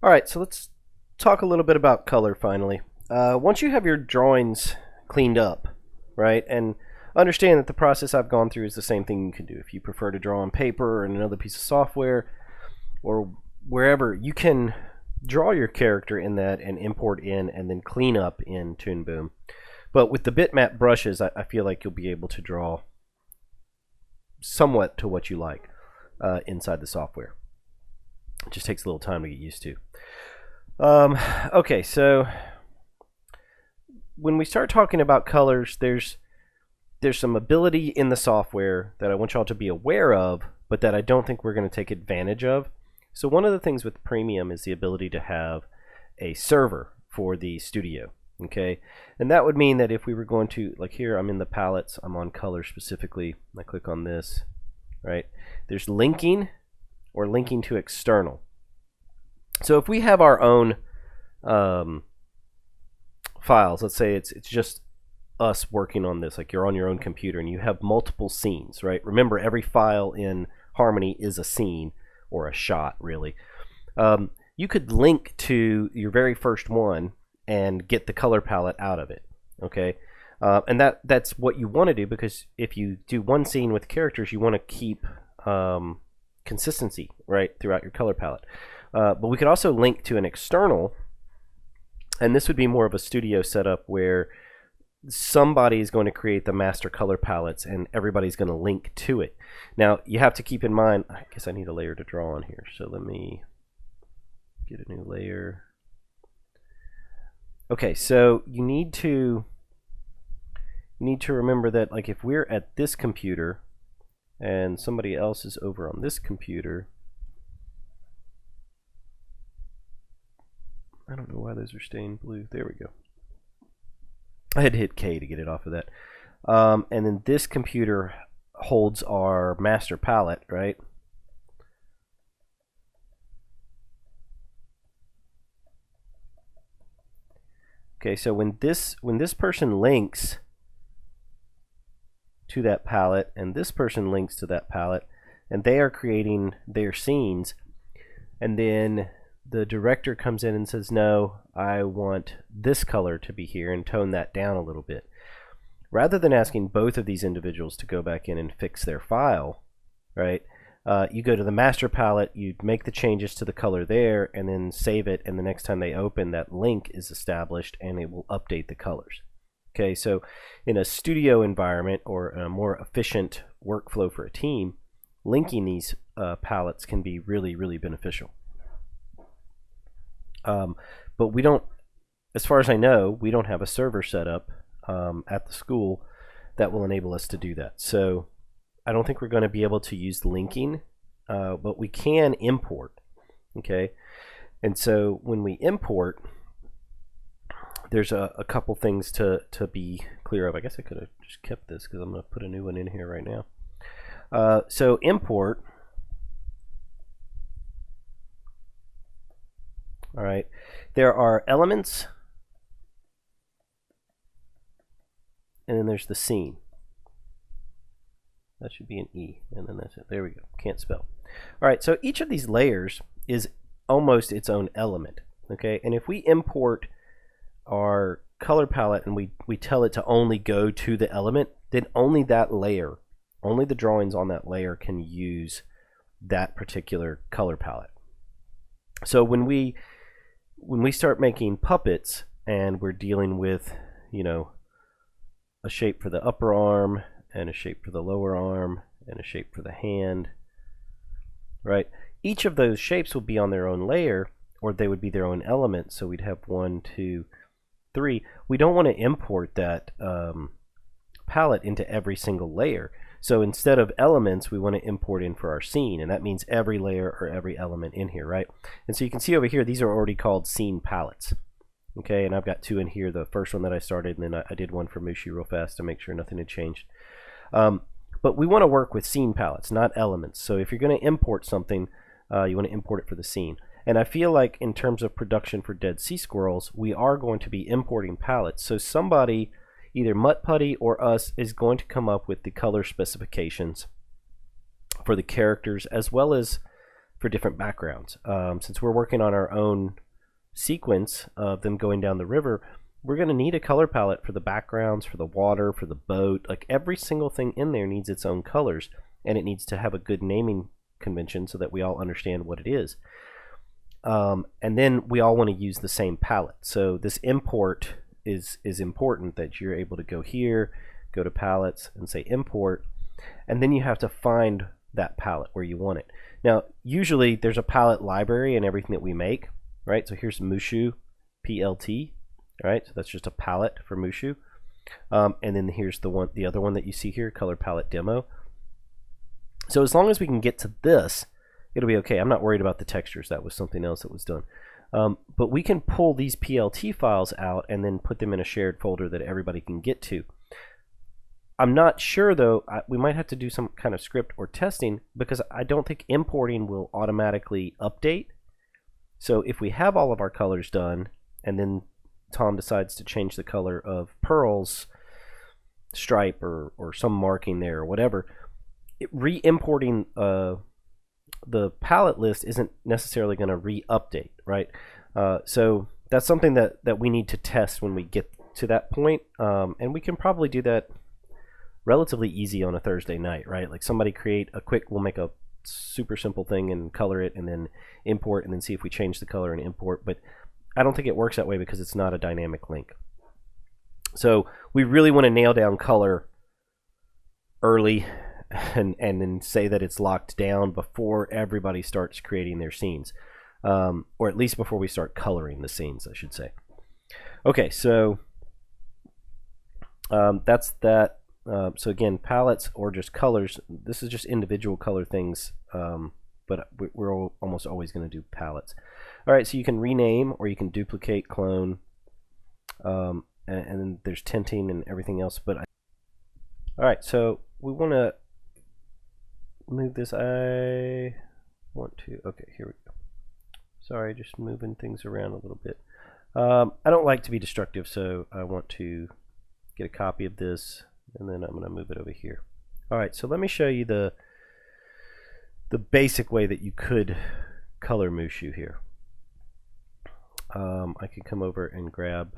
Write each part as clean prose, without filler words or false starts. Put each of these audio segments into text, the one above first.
All right, so let's talk a little bit about color finally. Once you have your drawings cleaned up, right, and understand that the process I've gone through is the same thing you can do. If you prefer to draw on paper or in another piece of software or wherever, you can draw your character in that and import in and then clean up in Toon Boom. But with the bitmap brushes, I feel like you'll be able to draw somewhat to what you like inside the software. It just takes a little time to get used to. Okay, so when we start talking about colors, there's some ability in the software that I want y'all to be aware of, but that I don't think we're going to take advantage of. So one of the things with Premium is the ability to have a server for the studio. Okay, and that would mean that if we were going to, like here, I'm in the palettes, I'm on color specifically. I click on this, right? There's linking or linking to external. So if we have our own files, let's say it's just us working on this, like you're on your own computer and you have multiple scenes, right? Remember, every file in Harmony is a scene or a shot, really. You could link to your very first one and get the color palette out of it, okay? And that's what you want to do, because if you do one scene with characters, you want to keep consistency, right, throughout your color palette. But we could also link to an external, and this would be more of a studio setup where somebody is going to create the master color palettes and everybody's going to link to it. Now, you have to keep in mind, I guess I need a layer to draw on here, so let me get a new layer. Okay, so you need to remember that, like, if we're at this computer and somebody else is over on this computer, I don't know why those are staying blue. There we go. I had to hit K to get it off of that. And then this computer holds our master palette, right? Okay, so when this person links to that palette and this person links to that palette, and they are creating their scenes, and then the director comes in and says, no, I want this color to be here, and tone that down a little bit. Rather than asking both of these individuals to go back in and fix their file, right, you go to the master palette, you make the changes to the color there, and then save it, and the next time they open, that link is established and it will update the colors. Okay, so in a studio environment or a more efficient workflow for a team, linking these palettes can be really, really beneficial. But we don't, as far as I know, we don't have a server set up at the school that will enable us to do that. So I don't think we're going to be able to use linking, but we can import. Okay, and so when we import, there's a couple things to be clear of. I guess I could have just kept this because I'm going to put a new one in here right now. So import. All right, there are elements, and then there's the scene. That should be an E, and then that's it. There we go. Can't spell. All right, so each of these layers is almost its own element. Okay, and if we import our color palette and we tell it to only go to the element, then only that layer, only the drawings on that layer can use that particular color palette. So when we start making puppets and we're dealing with, you know, a shape for the upper arm and a shape for the lower arm and a shape for the hand, right? Each of those shapes will be on their own layer, or they would be their own element. So we'd have 1, 2, 3. We don't want to import that palette into every single layer. So instead of elements, we want to import in for our scene, and that means every layer or every element in here, right? And so you can see over here, these are already called scene palettes. Okay, and I've got 2 in here. The first one that I started, and then I did one for Mushi real fast to make sure nothing had changed. But we want to work with scene palettes, not elements. So if you're going to import something, you want to import it for the scene. And I feel like in terms of production for Dead Sea Squirrels, we are going to be importing palettes. So somebody, either Mutt Putty or us, is going to come up with the color specifications for the characters, as well as for different backgrounds. Since we're working on our own sequence of them going down the river, we're going to need a color palette for the backgrounds, for the water, for the boat. Like every single thing in there needs its own colors, and it needs to have a good naming convention so that we all understand what it is. And then we all want to use the same palette. So this import is important, that you're able to go here, go to palettes and say import, and then you have to find that palette where you want it. Now usually there's a palette library in everything that we make, right? So here's Mushu PLT, right? So that's just a palette for Mushu. And then here's the other one that you see here, color palette demo. So as long as we can get to this, it'll be okay. I'm not worried about the textures. That was something else that was done. But we can pull these PLT files out and then put them in a shared folder that everybody can get to. I'm not sure though, we might have to do some kind of script or testing, because I don't think importing will automatically update. So if we have all of our colors done and then Tom decides to change the color of Pearl's stripe or some marking there or whatever, re-importing the palette list isn't necessarily going to re-update, right? So that's something that we need to test when we get to that point, and we can probably do that relatively easy on a Thursday night, right? Like somebody create a quick, we'll make a super simple thing and color it and then import and then see if we change the color and import. But I don't think it works that way because it's not a dynamic link. So we really want to nail down color early and then say that it's locked down before everybody starts creating their scenes, or at least before we start coloring the scenes, I should say. Okay, so that's that. So again, palettes or just colors, this is just individual color things, but we're almost always going to do palettes. All right, so you can rename or you can duplicate, clone, and then there's tinting and everything else. But all right, so we want to move this. I want to, okay, here we go. Sorry, just moving things around a little bit. I don't like to be destructive, so I want to get a copy of this, and then I'm going to move it over here. All right, so let me show you the basic way that you could color Mushu here. I can come over and grab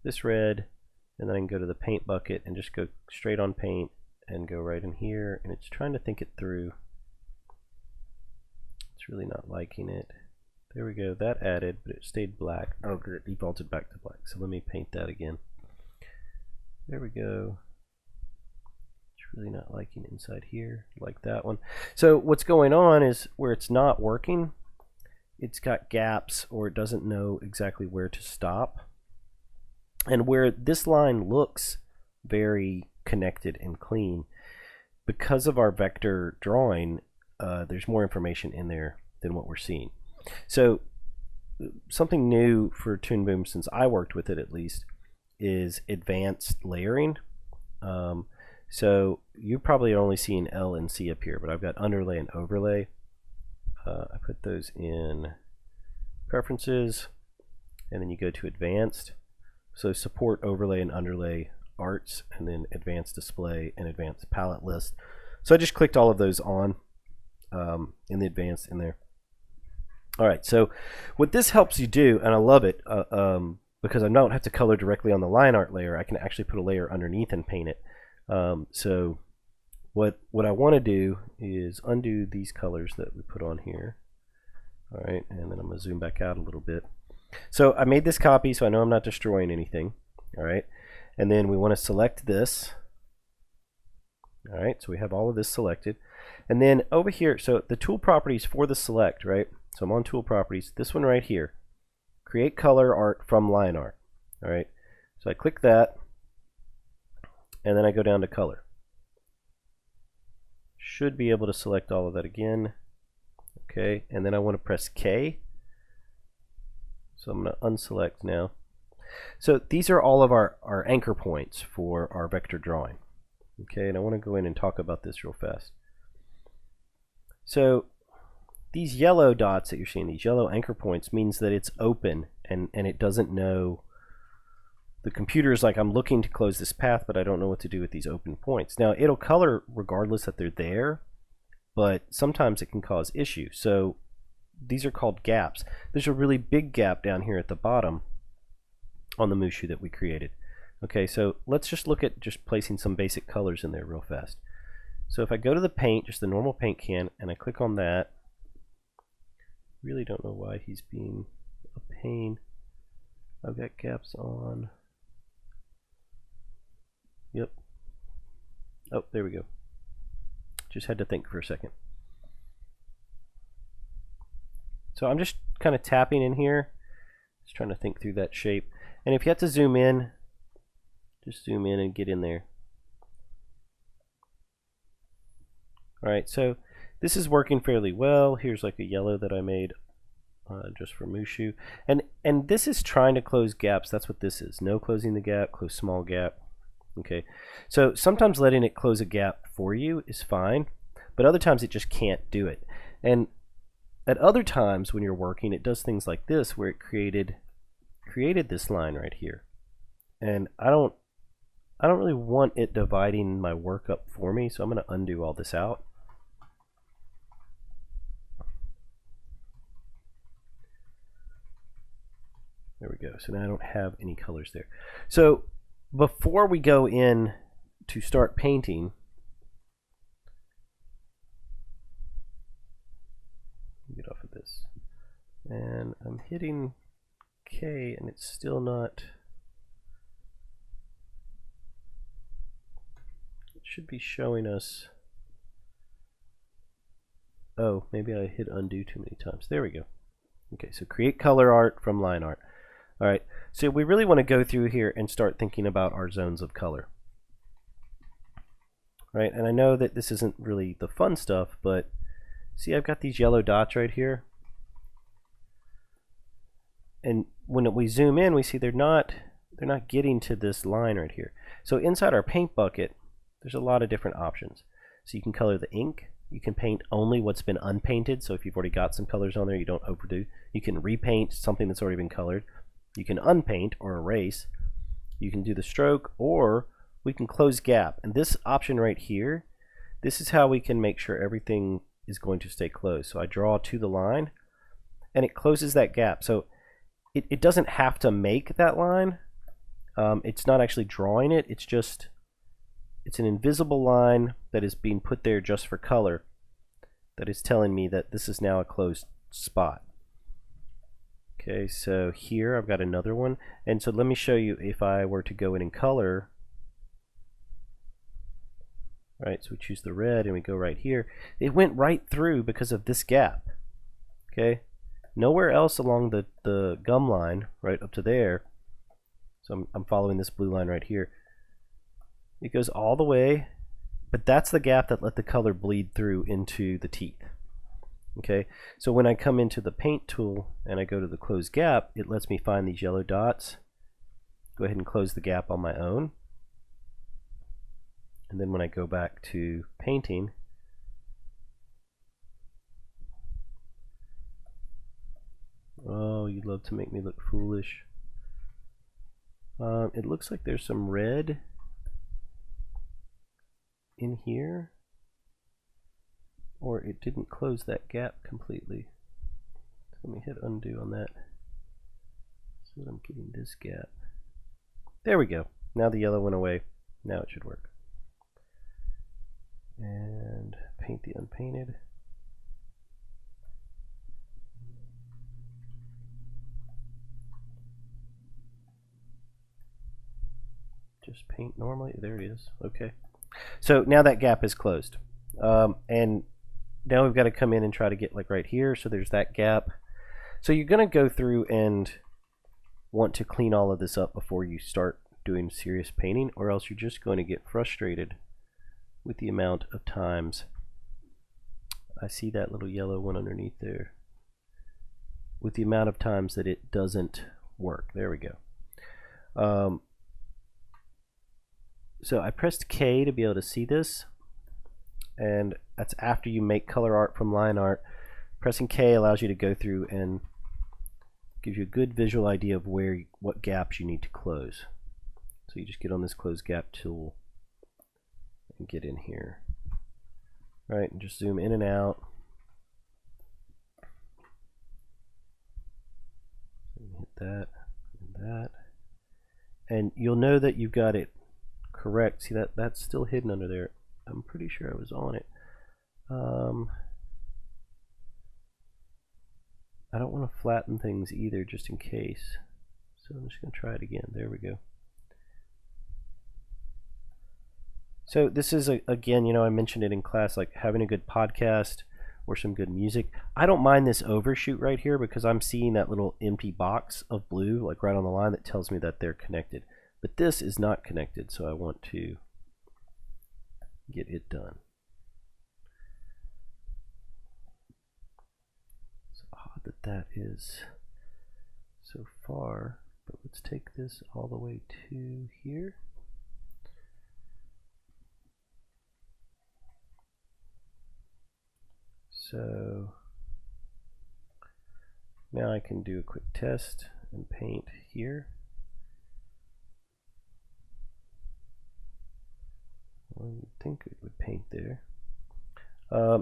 this red, and then I can go to the paint bucket and just go straight on paint and go right in here, and it's trying to think it through. It's really not liking it. There we go, that added, but it stayed black. Oh, it defaulted back to black, so let me paint that again. There we go. It's really not liking inside here, like that one. So what's going on is where it's not working, it's got gaps or it doesn't know exactly where to stop. And where this line looks very connected and clean, because of our vector drawing, there's more information in there than what we're seeing. So something new for Toon Boom, since I worked with it at least, is advanced layering. So you're probably only seeing L and C up here, but I've got underlay and overlay. I put those in preferences, and then you go to advanced. So support overlay and underlay arts, and then advanced display and advanced palette list. So I just clicked all of those on in the advanced in there. All right, so what this helps you do, and I love it, because I don't have to color directly on the line art layer, I can actually put a layer underneath and paint it. So what I want to do is undo these colors that we put on here. All right, and then I'm going to zoom back out a little bit. So I made this copy so I know I'm not destroying anything. All right, and then we want to select this. All right, so we have all of this selected. And then over here, so the tool properties for the select, right? So I'm on tool properties, this one right here, create color art from line art. All right, so I click that, and then I go down to color. Should be able to select all of that again. Okay, and then I want to press K. So I'm going to unselect now. So these are all of our anchor points for our vector drawing. Okay, and I want to go in and talk about this real fast. So these yellow dots that you're seeing, these yellow anchor points, means that it's open and it doesn't know. The computer is like, I'm looking to close this path, but I don't know what to do with these open points. Now it'll color regardless that they're there, but sometimes it can cause issues. So these are called gaps. There's a really big gap down here at the bottom on the Mushu that we created. Okay, so let's just look at just placing some basic colors in there real fast. So if I go to the paint, just the normal paint can, and I click on that, really don't know why he's being a pain. I've got gaps on. Yep. Oh, there we go. Just had to think for a second. So I'm just kind of tapping in here, just trying to think through that shape. And if you have to zoom in, just zoom in and get in there. Alright, so this is working fairly well. Here's like a yellow that I made just for Mushu. And this is trying to close gaps. That's what this is. No closing the gap, close small gap. Okay, so sometimes letting it close a gap for you is fine, but other times it just can't do it. And at other times when you're working, it does things like this, where it created this line right here. And I don't really want it dividing my work up for me, so I'm going to undo all this out. There we go. So now I don't have any colors there. So before we go in to start painting, get off of this. And I'm hitting K and it's still not. It should be showing us. Oh, maybe I hit undo too many times. There we go. Okay, so create color art from line art. All right, so we really want to go through here and start thinking about our zones of color. Right, and I know that this isn't really the fun stuff, but see, I've got these yellow dots right here. And when we zoom in, we see they're not getting to this line right here. So inside our paint bucket, there's a lot of different options. So you can color the ink. You can paint only what's been unpainted. So if you've already got some colors on there, you don't overdo. You can repaint something that's already been colored. You can unpaint or erase. You can do the stroke, or we can close gap. And this option right here, this is how we can make sure everything is going to stay closed. So I draw to the line and it closes that gap. So it doesn't have to make that line. It's not actually drawing it. It's an invisible line that is being put there just for color that is telling me that this is now a closed spot. Okay, so here I've got another one. And so let me show you if I were to go in and color. Right, so we choose the red and we go right here. It went right through because of this gap. Okay, nowhere else along the gum line, right up to there. So I'm following this blue line right here. It goes all the way, but that's the gap that let the color bleed through into the teeth. Okay, so when I come into the paint tool and I go to the close gap, it lets me find these yellow dots. Go ahead and close the gap on my own. And then when I go back to painting, oh, you'd love to make me look foolish. It looks like there's some red in here, or it didn't close that gap completely. So let me hit undo on that so that I'm getting this gap. There we go. Now the yellow went away. Now it should work. And paint the unpainted. Just paint normally. There it is. Okay. So now that gap is closed. And now we've got to come in and try to get like right here. So there's that gap. So you're going to go through and want to clean all of this up before you start doing serious painting, or else you're just going to get frustrated with the amount of times. I see that little yellow one underneath there. With the amount of times that it doesn't work. There we go. So I pressed K to be able to see this, and that's after you make color art from line art. Pressing K allows you to go through and gives you a good visual idea of what gaps you need to close. So you just get on this close gap tool and get in here. right, and just zoom in and out. Hit that and that, and you'll know that you've got it correct. See that that's still hidden under there. I'm pretty sure I was on it. I don't want to flatten things either, just in case. So I'm just going to try it again. There we go. So this is, again, you know, I mentioned it in class, like having a good podcast or some good music. I don't mind this overshoot right here because I'm seeing that little empty box of blue, like right on the line, that tells me that they're connected. But this is not connected, so I want to get it done. It's odd that that is so far, but let's take this all the way to here. So now I can do a quick test and paint here. Well, you'd think it would paint there.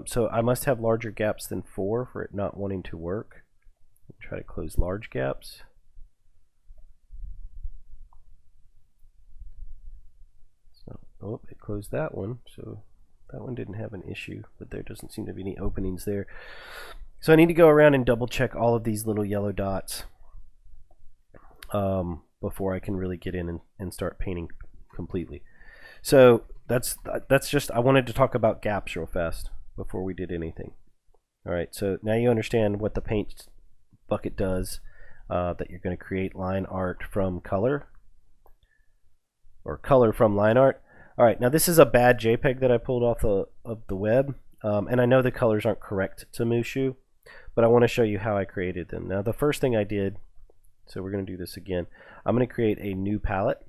So I must have larger gaps than 4 for it not wanting to work. Try to close large gaps. So, oh, it closed that one, so that one didn't have an issue, but there doesn't seem to be any openings there. So I need to go around and double check all of these little yellow dots before I can really get in and start painting completely. So that's just, I wanted to talk about gaps real fast before we did anything. All right, so now you understand what the paint bucket does, that you're going to create line art from color, or color from line art. All right, now this is a bad JPEG that I pulled off of the web, and I know the colors aren't correct to Mushu, but I want to show you how I created them. Now the first thing I did, so we're going to do this again, I'm going to create a new palette,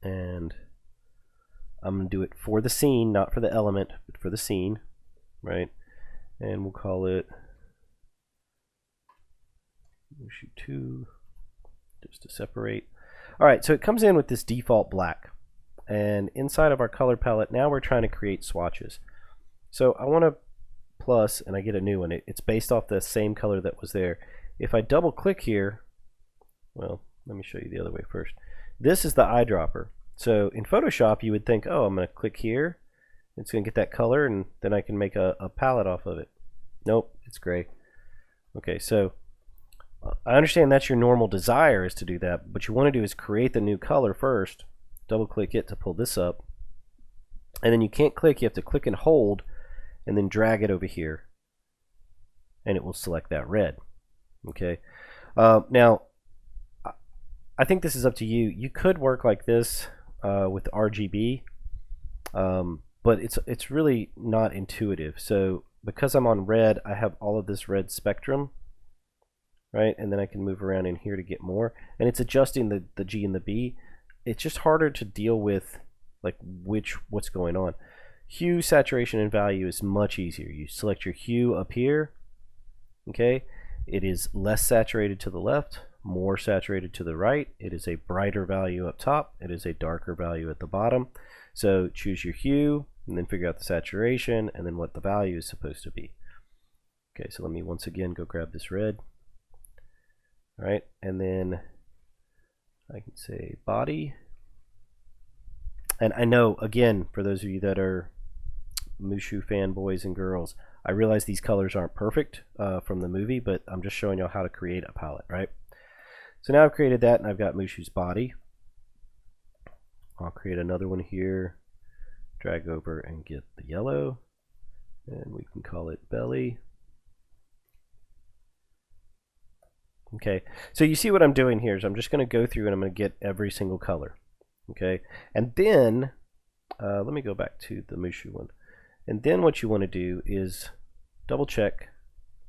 and I'm going to do it for the scene, not for the element, but for the scene, right? And we'll call it Mushu 2, just to separate. All right, so it comes in with this default black. And inside of our color palette, now we're trying to create swatches. So I want to plus, and I get a new one. It's based off the same color that was there. If I double click here, well, let me show you the other way first. This is the eyedropper. So in Photoshop, you would think, oh, I'm going to click here. It's going to get that color, and then I can make a palette off of it. Nope, it's gray. Okay, so I understand that's your normal desire is to do that. What you want to do is create the new color first. Double click it to pull this up, and then you can't click, you have to click and hold and then drag it over here, and it will select that red. Okay, now I think this is up to you. You could work like this with RGB, but it's really not intuitive. So because I'm on red, I have all of this red spectrum, right? And then I can move around in here to get more, and it's adjusting the G and the B. It's just harder to deal with, like what's going on. Hue, saturation, and value is much easier. You select your hue up here. Okay, it is less saturated to the left, more saturated to the right. It is a brighter value up top. It is a darker value at the bottom. So choose your hue and then figure out the saturation and then what the value is supposed to be. Okay, so let me once again go grab this red. All right, and then I can say body. And I know, again, for those of you that are Mushu fanboys and girls, I realize these colors aren't perfect from the movie, but I'm just showing you how to create a palette, right? So now I've created that, and I've got Mushu's body. I'll create another one here, drag over and get the yellow, and we can call it belly. Okay, so you see what I'm doing here is I'm just going to go through and I'm going to get every single color. Okay, and then let me go back to the Mushu one. And then what you want to do is double check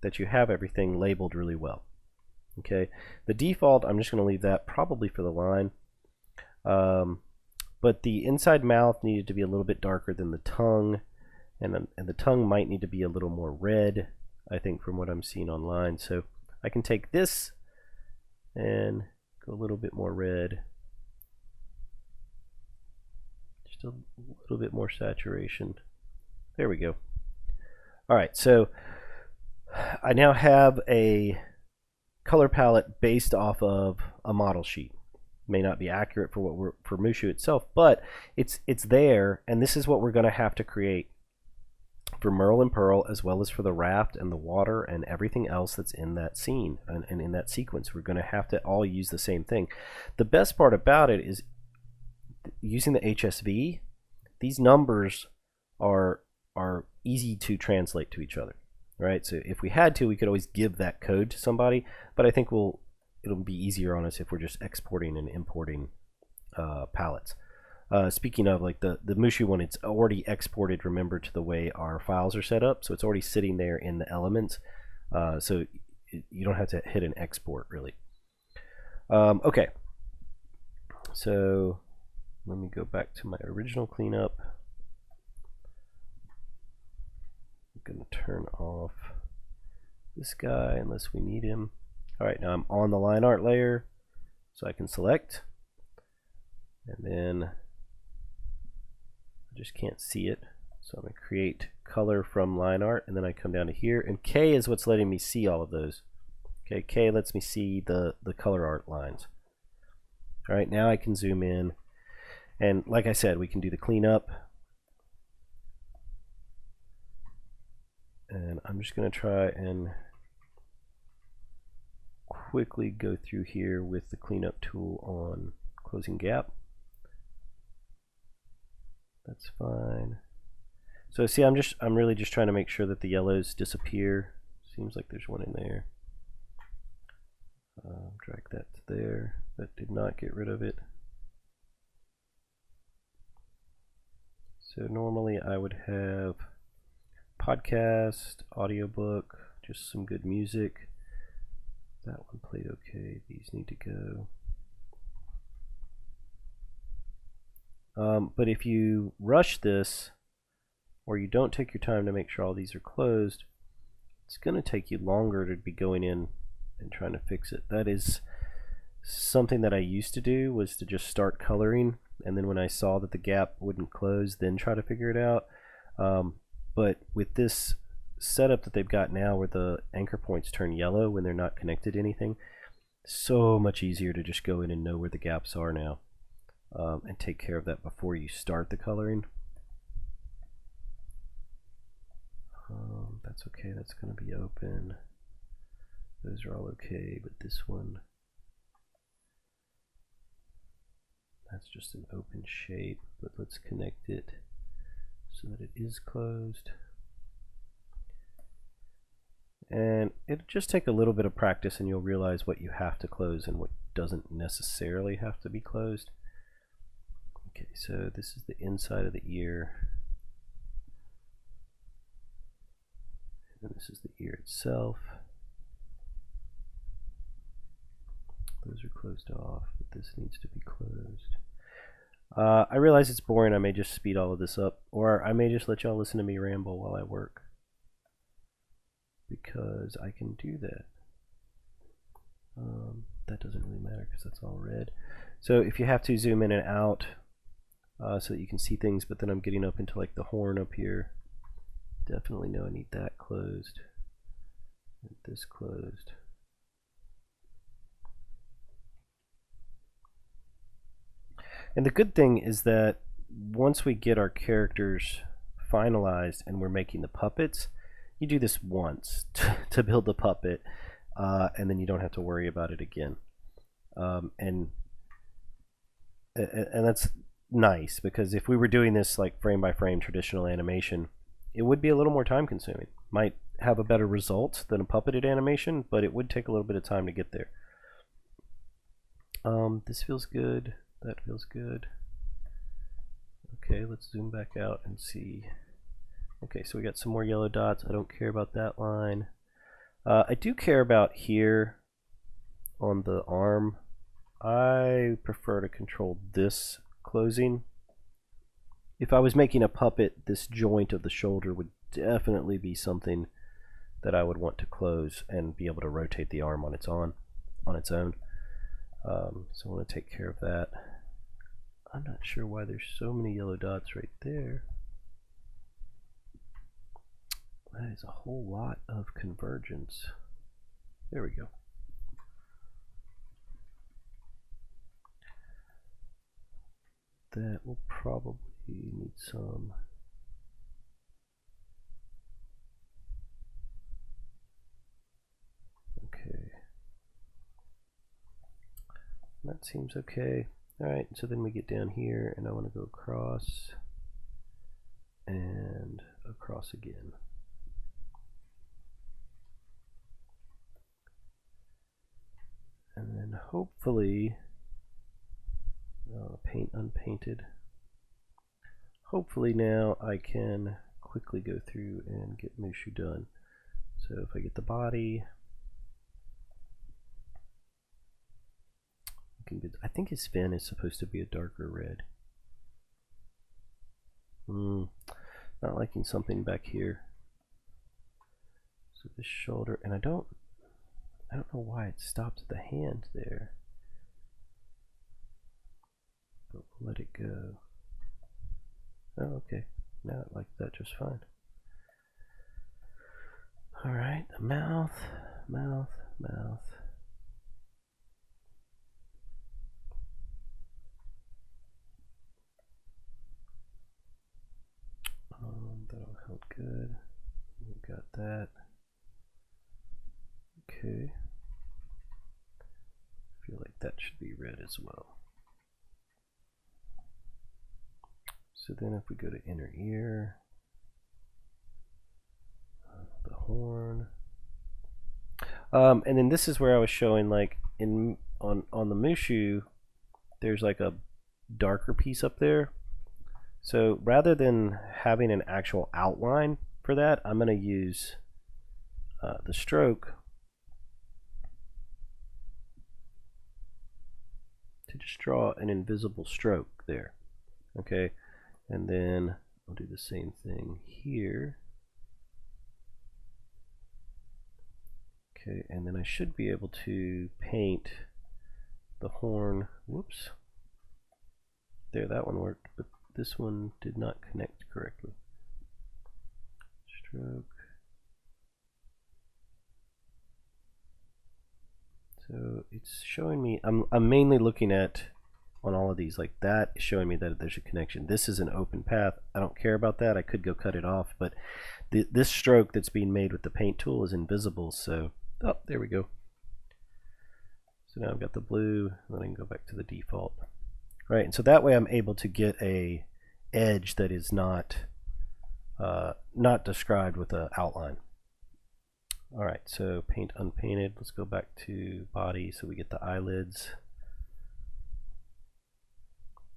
that you have everything labeled really well. Okay, the default, I'm just going to leave that probably for the line. But the inside mouth needed to be a little bit darker than the tongue, and the tongue might need to be a little more red, I think, from what I'm seeing online. So I can take this and go a little bit more red, just a little bit more saturation. There we go. All right, so I now have a color palette based off of a model sheet. May not be accurate for what for Mushu itself, but it's there, and this is what we're going to have to create for Merle and Pearl, as well as for the raft and the water and everything else that's in that scene and in that sequence. We're going to have to all use the same thing. The best part about it is using the HSV. These numbers are easy to translate to each other, right? So if we had to, we could always give that code to somebody, but I think it'll be easier on us if we're just exporting and importing palettes. Speaking of, like the Mushu one, it's already exported, remember, to the way our files are set up, so it's already sitting there in the elements, so you don't have to hit an export really. Okay, so let me go back to my original cleanup. I'm going to turn off this guy unless we need him. Alright, now I'm on the line art layer, so I can select, and then I just can't see it, so I'm going to create color from line art, and then I come down to here, and K is what's letting me see all of those. Okay, K lets me see the color art lines. Alright, now I can zoom in, and like I said, we can do the cleanup, and I'm just going to try and quickly go through here with the cleanup tool on closing gap. That's fine. So see, I'm really just trying to make sure that the yellows disappear. Seems like there's one in there. Drag that to there. That did not get rid of it. So normally I would have podcast, audiobook, just some good music. That one played okay. These need to go. But if you rush this, or you don't take your time to make sure all these are closed, it's going to take you longer to be going in and trying to fix it. That is something that I used to do, was to just start coloring, and then when I saw that the gap wouldn't close, then try to figure it out. But with this setup that they've got now, where the anchor points turn yellow when they're not connected to anything, so much easier to just go in and know where the gaps are now. And take care of that before you start the coloring. That's okay, that's going to be open. Those are all okay, but this one, that's just an open shape, but let's connect it so that it is closed. And it'll just take a little bit of practice, and you'll realize what you have to close and what doesn't necessarily have to be closed. Okay, so this is the inside of the ear, and this is the ear itself. Those are closed off, but this needs to be closed. I realize it's boring. I may just speed all of this up, or I may just let y'all listen to me ramble while I work, because I can do that. That doesn't really matter because that's all red. So if you have to zoom in and out, so that you can see things, but then I'm getting up into like the horn up here. Definitely know I need that closed. And this closed. And the good thing is that once we get our characters finalized and we're making the puppets, you do this once to build the puppet, and then you don't have to worry about it again. And that's nice, because if we were doing this like frame by frame traditional animation, it would be a little more time consuming. Might have a better result than a puppeted animation, but it would take a little bit of time to get there. This feels good, that feels good. Okay, let's zoom back out and see. Okay, so we got some more yellow dots. I don't care about that line. I do care about here on the arm. I prefer to control this closing. If I was making a puppet, this joint of the shoulder would definitely be something that I would want to close and be able to rotate the arm on its own. So I want to take care of that. I'm not sure why there's so many yellow dots right there. That is a whole lot of convergence. There we go. That will probably need some. Okay. That seems okay. Alright, so then we get down here and I want to go across and across again. And then hopefully, paint unpainted. Hopefully now I can quickly go through and get Mushu done. So if I get the body, I think his fin is supposed to be a darker red. Not liking something back here. So this shoulder, and I don't know why it stopped at the hand there. But we'll let it go. Oh, okay. Now I like that just fine. Alright, the mouth. That'll help good. We got that. Okay. I feel like that should be red as well. So then if we go to inner ear, the horn, and then this is where I was showing, like, on the Mushu, there's like a darker piece up there. So rather than having an actual outline for that, I'm going to use the stroke to just draw an invisible stroke there. Okay, and then I'll do the same thing here. Okay, and then I should be able to paint the horn. Whoops. There, that one worked, but this one did not connect correctly. Stroke. So it's showing me, I'm mainly looking at, on all of these, like that is showing me that there's a connection. This is an open path. I don't care about that. I could go cut it off, but this stroke that's being made with the paint tool is invisible. So, oh, there we go. So now I've got the blue, and then I can go back to the default. Right, and so that way I'm able to get a edge that is not described with an outline. All right, so paint unpainted. Let's go back to body so we get the eyelids.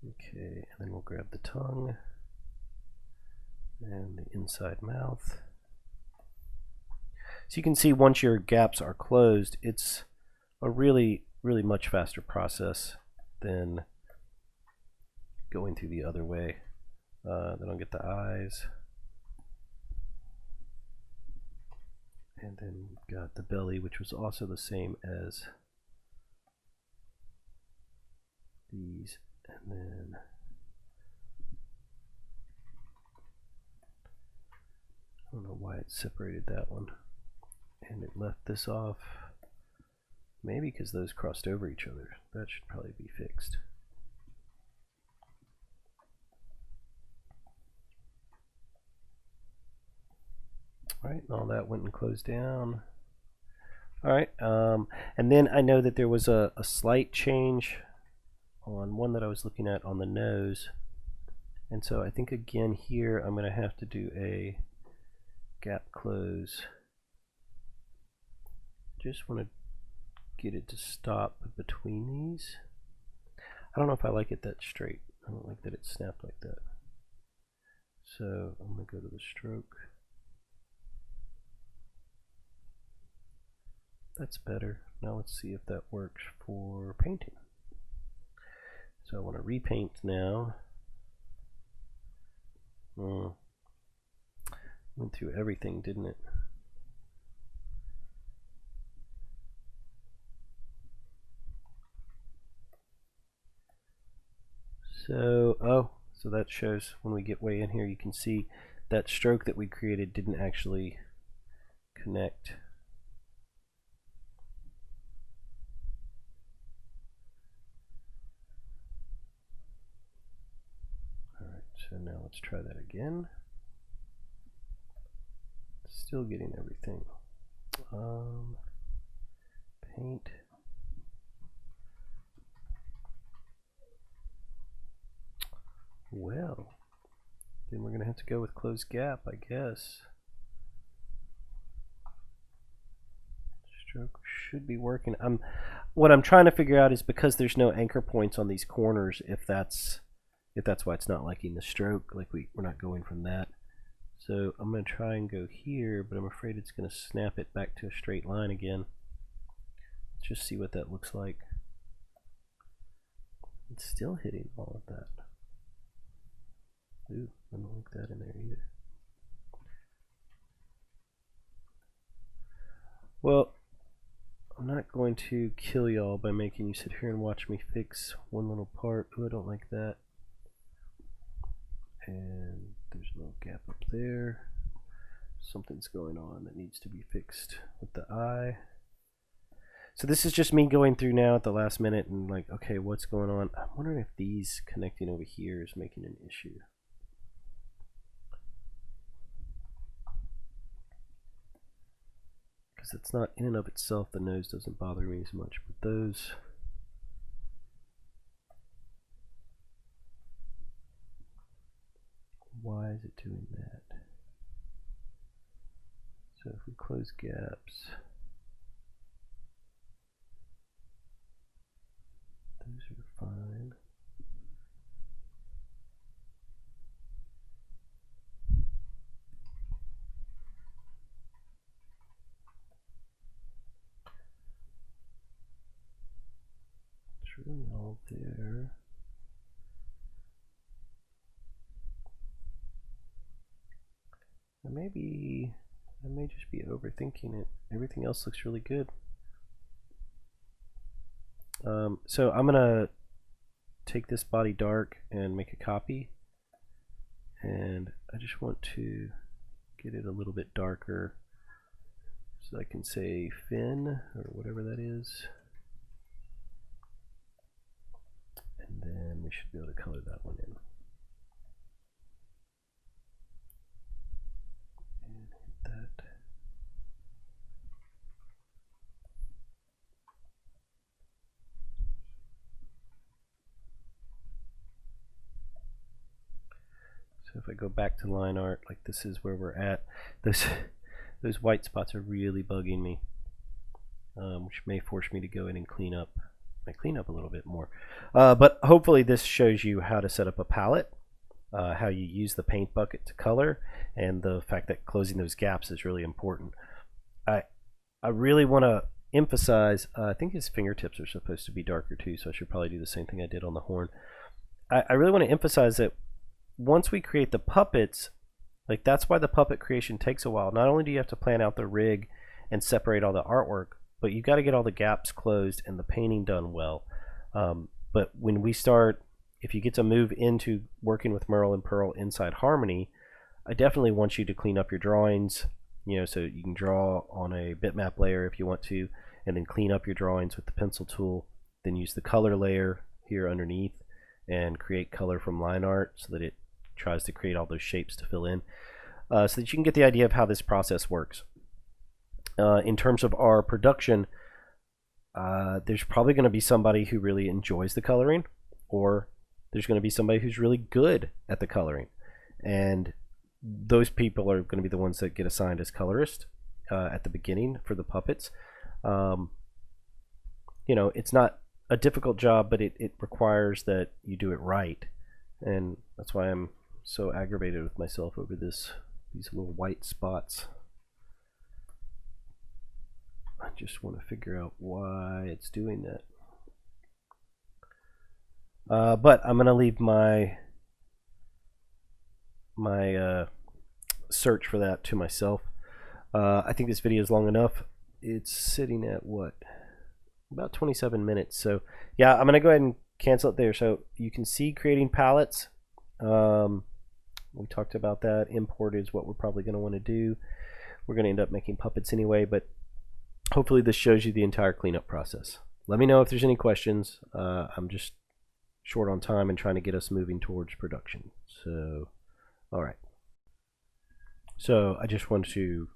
Okay, and then we'll grab the tongue and the inside mouth. So you can see once your gaps are closed, it's a really much faster process than going through the other way. Then I'll get the eyes. And then got the belly, which was also the same as these. And then I don't know why it separated that one. And it left this off. Maybe because those crossed over each other. That should probably be fixed. Alright, all that went and closed down. Alright, and then I know that there was a slight change on one that I was looking at on the nose. And so I think again here I'm going to have to do a gap close. Just want to get it to stop between these. I don't know if I like it that straight. I don't like that it snapped like that. So I'm going to go to the stroke. That's better. Now let's see if that works for painting. So I want to repaint now. Went through everything, didn't it? So, so that shows when we get way in here, you can see that stroke that we created didn't actually connect. Alright, so now let's try that again. Still getting everything. Paint. Well, then we're going to have to go with close gap, I guess. Stroke should be working. What I'm trying to figure out is, because there's no anchor points on these corners, if that's why it's not liking the stroke, like we're not going from that. So I'm going to try and go here, but I'm afraid it's going to snap it back to a straight line again. Let's just see what that looks like. It's still hitting all of that. Ooh, I don't like that in there either. Well, I'm not going to kill y'all by making you sit here and watch me fix one little part. Ooh, I don't like that. And there's a little gap up there. Something's going on that needs to be fixed with the eye. So this is just me going through now at the last minute and like, okay, what's going on? I'm wondering if these connecting over here is making an issue. Because it's not in and of itself, the nose doesn't bother me as much, but those. Why is it doing that? So if we close gaps, those are fine. It's really all there. Maybe I may just be overthinking it. Everything else looks really good. So I'm gonna take this body dark and make a copy, and I just want to get it a little bit darker so I can say fin or whatever that is, and then we should be able to color that one in. That. So if I go back to line art, like this is where we're at. Those white spots are really bugging me, which may force me to go in and clean up a little bit more. But hopefully this shows you how to set up a palette, how you use the paint bucket to color, and the fact that closing those gaps is really important. I really want to emphasize, I think his fingertips are supposed to be darker too, so I should probably do the same thing I did on the horn. I really want to emphasize that once we create the puppets, like that's why the puppet creation takes a while. Not only do you have to plan out the rig and separate all the artwork, but you got to get all the gaps closed and the painting done well. But when we start, if you get to move into working with Merle and Pearl inside Harmony, I definitely want you to clean up your drawings, so you can draw on a bitmap layer if you want to, and then clean up your drawings with the pencil tool, then use the color layer here underneath and create color from line art so that it tries to create all those shapes to fill in, so that you can get the idea of how this process works. In terms of our production, there's probably going to be somebody who really enjoys the coloring, or there's going to be somebody who's really good at the coloring, and those people are going to be the ones that get assigned as colorist at the beginning for the puppets. It's not a difficult job, but it requires that you do it right, and that's why I'm so aggravated with myself over these little white spots. I just want to figure out why it's doing that. But I'm going to leave my search for that to myself. I think this video is long enough. It's sitting at what? About 27 minutes. So yeah, I'm going to go ahead and cancel it there. So you can see creating palettes. We talked about that. Import is what we're probably going to want to do. we're going to end up making puppets anyway, but hopefully this shows you the entire cleanup process. Let me know if there's any questions. I'm just short on time and trying to get us moving towards production. So, all right. So I just want to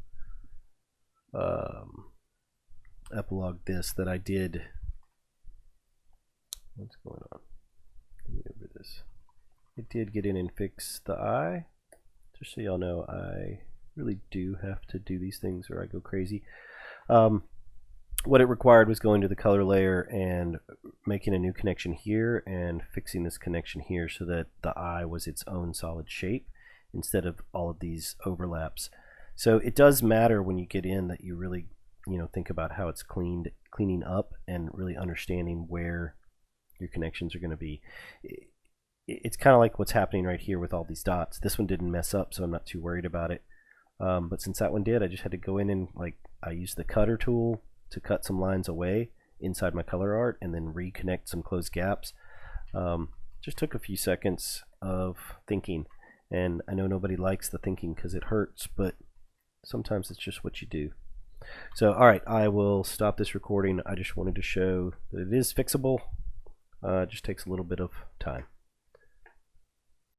epilogue this, that I did. What's going on? Let me over this. I did get in and fix the eye. Just so y'all know, I really do have to do these things or I go crazy. What it required was going to the color layer and making a new connection here and fixing this connection here so that the eye was its own solid shape instead of all of these overlaps. So it does matter when you get in that you really, think about how it's cleaning up and really understanding where your connections are going to be. It's kind of like what's happening right here with all these dots. This one didn't mess up, so I'm not too worried about it. But since that one did, I just had to go in and I used the cutter tool to cut some lines away inside my color art and then reconnect some closed gaps. Just took a few seconds of thinking, and I know nobody likes the thinking because it hurts, but sometimes it's just what you do. So alright, I will stop this recording. I just wanted to show that it is fixable. It just takes a little bit of time.